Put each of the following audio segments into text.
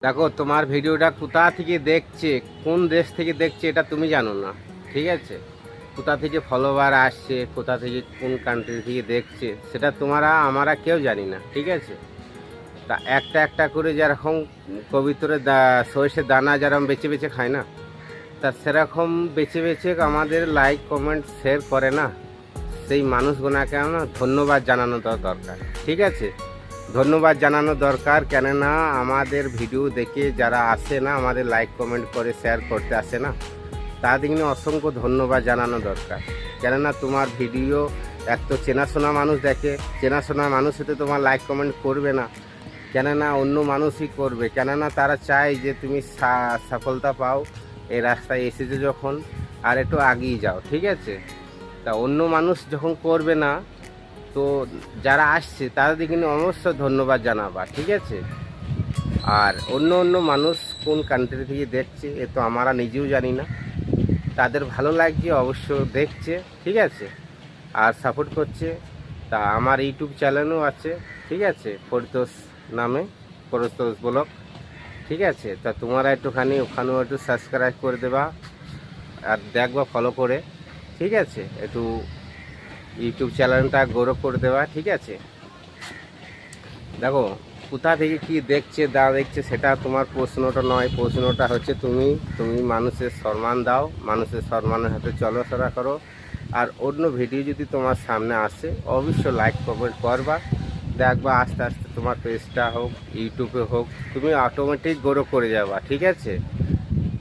দেখো, তোমার ভিডিওটা কোথা থেকে দেখছে, কোন দেশ থেকে দেখছে এটা তুমি জানো না। ঠিক আছে, কোথা থেকে ফলোয়ার আসছে, কোথা থেকে কোন কান্ট্রি থেকে দেখছে সেটা আমরা কেউ জানি না। ঠিক আছে, তা একটা একটা করে যেরকম কবিতরে সরষের দানা যেরকম বেছে বেছে খায় না, তা সেরকম বেছে বেছে আমাদের লাইক কমেন্ট শেয়ার করে না, সেই মানুষগুলোকে না ধন্যবাদ জানানো দরকার। ঠিক আছে, ধন্যবাদ জানানো দরকার। কেননা আমাদের ভিডিও দেখে যারা আসে না, আমাদের লাইক কমেন্ট করে শেয়ার করতে আসে না, তাদেরকে অসংখ্য ধন্যবাদ জানানো দরকার। কেননা তোমার ভিডিও এক তো চেনাশোনা মানুষ দেখে, চেনাশোনা মানুষ হতে তোমার লাইক কমেন্ট করবে না, কেননা অন্য মানুষই করবে। কেননা তারা চায় যে তুমি সফলতা পাও, এই রাস্তায় এসেছো যখন আর একটু আগিয়ে যাও। ঠিক আছে, তা অন্য মানুষ যখন করবে না, তো যারা আসছে তাদের কিন্তু অবশ্যই ধন্যবাদ জানাবা। ঠিক আছে, আর অন্য অন্য মানুষ কোন কান্ট্রি থেকে দেখছে এ তো আমরা নিজেও জানি না, তাদের ভালো লাগছে অবশ্য দেখছে। ঠিক আছে, আর সাপোর্ট করছে। তা আমার ইউটিউব চ্যানেলও আছে, ঠিক আছে, পরিতোষ নামে, পরিতোষ ব্লগ। ঠিক আছে, তা তোমরা একটুখানি ওখানেও একটু সাবস্ক্রাইব করে দেবা আর দেখবা ফলো করে। ঠিক আছে, একটু ইউটিউব চ্যানেলটা গ্রো করে দেওয়া। ঠিক আছে, দেখো কোথা থেকে কি দেখছে দেখছে সেটা তোমার প্রশ্নটা নয়, প্রশ্নটা হচ্ছে তুমি মানুষের সম্মান দাও, মানুষের সম্মানের হাতে চলাফেরা করো। আর অন্য ভিডিও যদি তোমার সামনে আসে অবশ্যই লাইক কমেন্ট করবা, দেখবা আস্তে আস্তে তোমার পেজটা হোক ইউটিউবে হোক তুমি অটোমেটিক গ্রো করে যাবা। ঠিক আছে,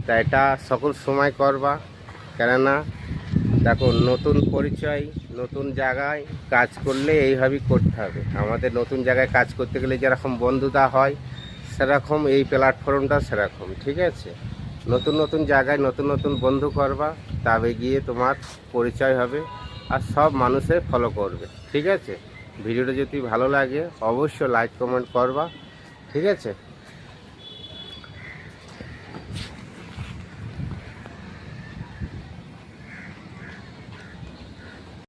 তা এটা সকল সময় করবা। কেননা দেখো, নতুন পরিচয় নতুন জায়গায় কাজ করলে এইভাবেই করতে হবে। আমাদের নতুন জায়গায় কাজ করতে গেলে যেরকম বন্ধুতা হয়, সেরকম এই প্ল্যাটফর্মটা সেরকম। ঠিক আছে, নতুন নতুন জায়গায় নতুন নতুন বন্ধু করবা, তবে গিয়ে তোমার পরিচয় হবে আর সব মানুষে ফলো করবে। ঠিক আছে, ভিডিওটা যদি ভালো লাগে অবশ্যই লাইক কমেন্ট করবা। ঠিক আছে।